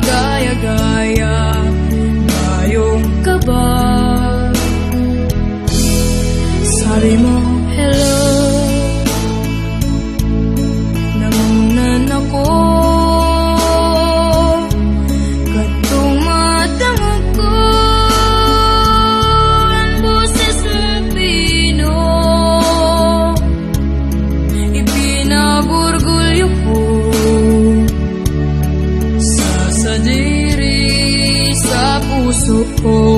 gaya-gaya, ngayong ka ba? Sabi mo hello, nangunan ako, katong matangog ko ang boses mong pino, ipinaburgulyo ko sa sadiri sa puso ko.